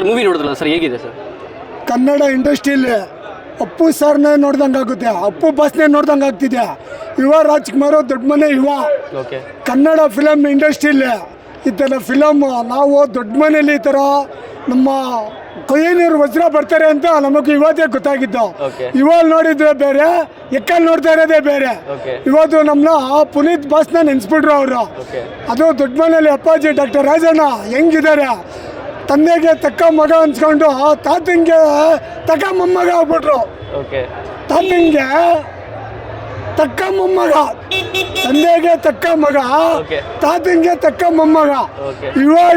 Movie ನೋಡಿದ್ರಲ್ಲ sir, ಹೇಗಿದೆ sir? Kannada ಇಂಡಸ್ಟ್ರಿಯಲ್ಲಿ ಅಪ್ಪು ಸರ್ನೇ ನೋಡ್ದಂಗೆ ಆಗುತ್ತೆ, ಅಪ್ಪು ಬಾಸ್ನೇ ನೋಡ್ದಂಗೆ ಆಗ್ತಿದೆ. ಯುವ ರಾಜ್ಕುಮಾರ್ ದೊಡ್ಡ ಮನೆ ಯುವ. ಕನ್ನಡ ಫಿಲಮ್ ಇಂಡಸ್ಟ್ರಿಯಲ್ಲಿ ಈ ಥರ ಫಿಲಮ್ ನಾವು ದೊಡ್ಡ ಮನೇಲಿ ಈ ಥರ ನಮ್ಮ ಕೊಯ್ಯನೂರು ವಜ್ರ ಬರ್ತಾರೆ ಅಂತ ನಮಗೆ ಇವತ್ತೇ ಗೊತ್ತಾಗಿದ್ದು. ಇವಾಗ ನೋಡಿದ್ರೆ ಬೇರೆ, ಎಕ್ಕಲ್ಲಿ ನೋಡ್ತಾ ಇರೋದೇ ಬೇರೆ. ಇವತ್ತು ನಮ್ಮನ್ನ ಪುನೀತ್ ಬಾಸ್ನ ನೆನೆಸ್ಬಿಟ್ರು ಅವರು. ಅದು ದೊಡ್ಡ ಮನೇಲಿ ಅಪ್ಪಾಜಿ ಡಾಕ್ಟರ್ ರಾಜಣ್ಣ ಹೆಂಗಿದ್ದಾರೆ, ತಂದೆಗೆ ತಕ್ಕ ಮಗ ಅನ್ಸ್ಕೊಂಡು ತಾತಂಗೆ ತಕ್ಕ ಮೊಮ್ಮಗ ಆಗ್ಬಿಟ್ರು. ತಾತಂಗೆ ತಕ್ಕ ಮೊಮ್ಮಗ, ತಂದೆಗೆ ತಕ್ಕ ಮಗ, ತಾತಂಗೆ ತಕ್ಕ ಮೊಮ್ಮಗ.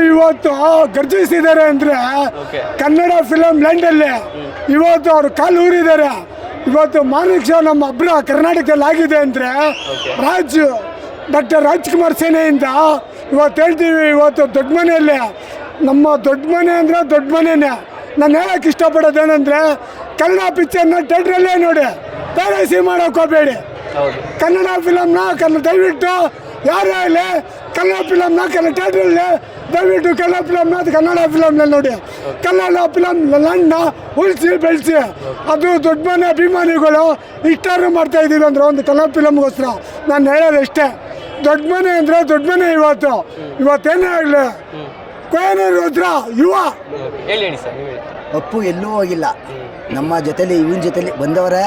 ಇವತ್ತು ಗರ್ಜಿಸಿದ್ದಾರೆ ಅಂದ್ರೆ ಕನ್ನಡ ಫಿಲಮ್ ಲ್ಯಾಂಡಲ್ಲಿ ಇವತ್ತು ಅವರು ಕಾಲು ಊರಿದ್ದಾರೆ. ಇವತ್ತು ಮಾರ್ನಿಂಗ್ ಶೋ ನಮ್ಮ ಅಬ್ರ ಕರ್ನಾಟಕದಲ್ಲಿ ಆಗಿದೆ ಅಂದರೆ ಡಾಕ್ಟರ್ ರಾಜ್ಕುಮಾರ್ ಸೇನೆಯಿಂದ ಇವತ್ತು ಹೇಳ್ತೀವಿ. ಇವತ್ತು ದೊಡ್ಡ ಮನೆಯಲ್ಲಿ ನಮ್ಮ ದೊಡ್ಡ ಮನೆ ಅಂದರೆ ದೊಡ್ಡ ಮನೆಯೇ. ನಾನು ಹೇಳೋಕೆ ಇಷ್ಟಪಡೋದೇನೆಂದರೆ ಕನ್ನಡ ಪಿಕ್ಚರ್ನ ಥಿಯೇಟ್ರಲ್ಲೇ ನೋಡಿ, ಬೇರೆ ಮಾಡೋಕೆ ಹೋಗಬೇಡಿ. ಕನ್ನಡ ಫಿಲಮ್ನ ದಯವಿಟ್ಟು ಯಾರೇ ಆಗಲಿ ಕನ್ನಡ ಫಿಲಮ್ನ ಥಿಯೇಟ್ರಲ್ಲಿ ದಯವಿಟ್ಟು ಕನ್ನಡ ಫಿಲಮ್ನ ಕನ್ನಡ ಫಿಲಮ್ನಲ್ಲಿ ನೋಡಿ. ಕನ್ನಡ ಫಿಲಮ್ ಲಂಡ ಉಳಿಸಿ ಬೆಳೆಸಿ. ಅದು ದೊಡ್ಡ ಮನೆ ಅಭಿಮಾನಿಗಳು ಇಷ್ಟಾರು ಮಾಡ್ತಾ ಇದ್ದೀವಿ ಅಂದ್ರೆ ಒಂದು ಕನ್ನಡ ಫಿಲಮ್ಗೋಸ್ಕರ. ನಾನು ಹೇಳೋದಷ್ಟೇ, ದೊಡ್ಡ ಮನೆ ಅಂದರೆ ದೊಡ್ಡ ಮನೆ. ಇವತ್ತೇನೇ ಆಗಲಿ ಕೊಯ್ಯನೂರು ವಜ್ರ ಯುವ. ಅಪ್ಪು ಎಲ್ಲೂ ಹೋಗಿಲ್ಲ, ನಮ್ಮ ಜೊತೆಲಿ ಇವನ ಜೊತೆಲಿ ಬಂದವರೇ.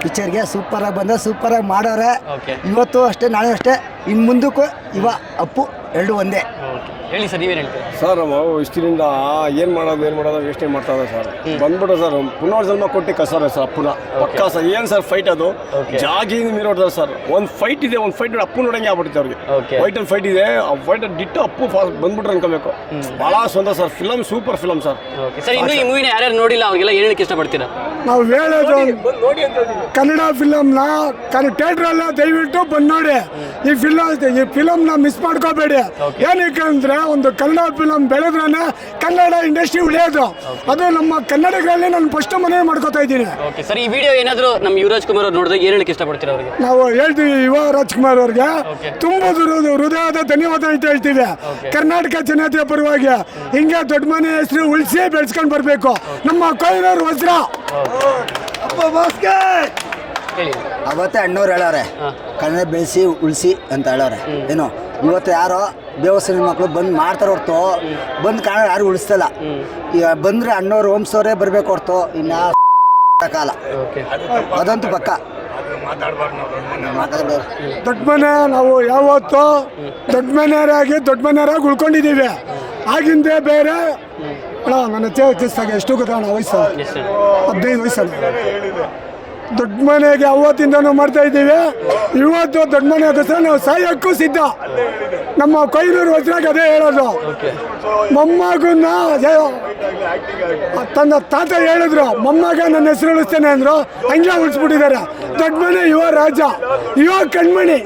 ಪಿಕ್ಚರ್ಗೆ ಸೂಪರಾಗಿ ಬಂದ, ಸೂಪರಾಗಿ ಮಾಡೋರೆ. ಇವತ್ತು ಅಷ್ಟೇ, ನಾಳೆ ಅಷ್ಟೇ, ಇನ್ನು ಮುಂದಕ್ಕೂ ಅಪ್ಪು ಎರಡು ಒಂದೇ. ಹೇಳಿ ಸರ್, ನೀವೇನು ಹೇಳ್ತೀರಿ ಸರ್? ಇಷ್ಟಿನಿಂದ ಏನು ಮಾಡೋದು ಯೋಚನೆ ಮಾಡ್ತಾ ಇದೆ ಸರ್. ಬಂದ್ಬಿಟ್ಟು ಸರ್ ಪುನರ್ಜನ್ಮ ಕೊಟ್ಟು ಕಸಾರೆ ಸರ್ ಅಪ್ಪನ ಪಕ್ಕ ಸರ್. ಏನು ಸರ್ ಫೈಟ್ ಅದು ಜಾಗಿ ನೀರೋಡ್ತಾರೆ ಸರ್. ಒಂದು ಫೈಟ್ ಇದೆ, ಒಂದು ಫೈಟ್ ಅಪ್ಪು ನೋಡಂಗೆ ಆಗ್ಬಿಡುತ್ತೆ ಅವ್ರಿಗೆ. ವೈಟಲ್ಲಿ ಫೈಟ್ ಇದೆ, ಆ ಫೈಟ್ ಡಿಟ್ಟು ಅಪ್ಪು ಬಂದ್ಬಿಟ್ರೆ ಅನ್ಕೋಬೇಕು. ಭಾಳ ಸ್ವಂತ sir. Film super film sir. Sir, ಇನ್ನು ಈ ಮೂವಿನ ಯಾರ್ಯಾರು ನೋಡಿಲ್ಲ ಅವ್ರಿಗೆಲ್ಲ ಏನು ಹೇಳಕ್ಕೆ ಇಷ್ಟಪಡ್ತೀರಾ? ನಾವು ಹೇಳೋದು ಕನ್ನಡ ಫಿಲಮ್ನ ಥಿಯೇಟ್ರಲ್ಲ ದಯವಿಟ್ಟು ಬಂದು ನೋಡಿ. ಈ ಫಿಲಮ್ನ ಮಿಸ್ ಮಾಡ್ಕೋಬೇಡಿ. ಏನಕ್ಕೆ ಅಂದರೆ ಒಂದು ಕನ್ನಡ ಫಿಲಮ್ ಬೆಳೆದ್ರೆ ಕನ್ನಡ ಇಂಡಸ್ಟ್ರಿ ಉಳಿಯೋದು. ಅದು ನಮ್ಮ ಕನ್ನಡಿಗರಲ್ಲಿ ನಾನು ಫಸ್ಟ್ ಮನೆ ಮಾಡ್ಕೋತಾ ಇದ್ದೀನಿ. ಸರ್, ಈ ವಿಡಿಯೋ ಏನಾದರೂ ನಮ್ಮ ಯುವರಾಜ್ ಕುಮಾರ್ ಅವ್ರು ನೋಡಿದಾಗ ಏನು ಹೇಳಕ್ಕೆ ಇಷ್ಟಪಡ್ತೀರಾ ಅವ್ರಿಗೆ? ನಾವು ಹೇಳ್ತೀವಿ ಯುವ ರಾಜ್ಕುಮಾರ್ ಅವ್ರಿಗೆ ತುಂಬ ಹೃದಯದ ಧನ್ಯವಾದ ಅಂತ ಹೇಳ್ತೀವಿ. ಕರ್ನಾಟಕ ಜನತೆಯ ಪರವಾಗಿ ಹಿಂಗೆ ದೊಡ್ಡ ಮನೆ ಹೆಸರು ಉಳಿಸಿ ಬೆಳೆಸ್ಕೊಂಡು ಬರಬೇಕು. ನಮ್ಮ ಕೊಯ್ಯನೂರು ವಜ್ರ ಅವತ್ತೇ ಅಣ್ಣವ್ರು ಹೇಳೋರೆ ಕನ್ನಡ ಬೆಳೆಸಿ ಉಳಿಸಿ ಅಂತ ಹೇಳೋರೆ. ಏನು ಇವತ್ತು ಯಾರೋ ಬೇವಸಿನ ಮಕ್ಕಳು ಬಂದು ಮಾಡ್ತಾರೆ ಹೊರ್ತು ಬಂದು ಕನ್ನಡ ಯಾರು ಉಳಿಸ್ತಲ್ಲ. ಈಗ ಬಂದರೆ ಅಣ್ಣವ್ರು ವಂಶವರೇ ಬರಬೇಕು ಹೊರ್ತು ಇನ್ನು ಕಾಲ ಅದಂತೂ ಪಕ್ಕ. ದೊಡ್ಡ ಮನೆ ನಾವು ಯಾವತ್ತು ದೊಡ್ಡ ಮನೆಯವರಾಗಿ ಉಳ್ಕೊಂಡಿದ್ದೀವಿ. ಆಗಿಂದೇ ಬೇರೆ. ನನ್ನ ಚೇಸ್ತಾಗ ಎಷ್ಟು ಗೊತ್ತಾಗ ವಯಸ್ಸು 15 ವಯಸ್ಸಲ್ಲ. ದೊಡ್ಡ ಮನೆಗೆ ಅವತ್ತಿಂದನೂ ಮಾಡ್ತಾ ಇದ್ದೀವಿ. ಇವತ್ತು ದೊಡ್ಡ ಮನೆಗೋಸ್ಕರ ನಾವು ಸಾಯಕ್ಕೂ ಸಿದ್ಧ. ನಮ್ಮ ಕೊಯ್ಯನೂರು ವಜ್ರಾಗ ಅದೇ ಹೇಳೋದು. ಮೊಮ್ಮಗನ್ನ ತನ್ನ ತಾತ ಹೇಳಿದ್ರು, ಮೊಮ್ಮಗ ನನ್ನ ಹೆಸರು ಉಳಿಸ್ತೇನೆ ಅಂದರು. ಹಂಗೆ ಉಳಿಸ್ಬಿಟ್ಟಿದ್ದಾರೆ. ದೊಡ್ಡ ಮನೆ ಯುವ ರಾಜ, ಯುವ ಕಣ್ಮಣಿ.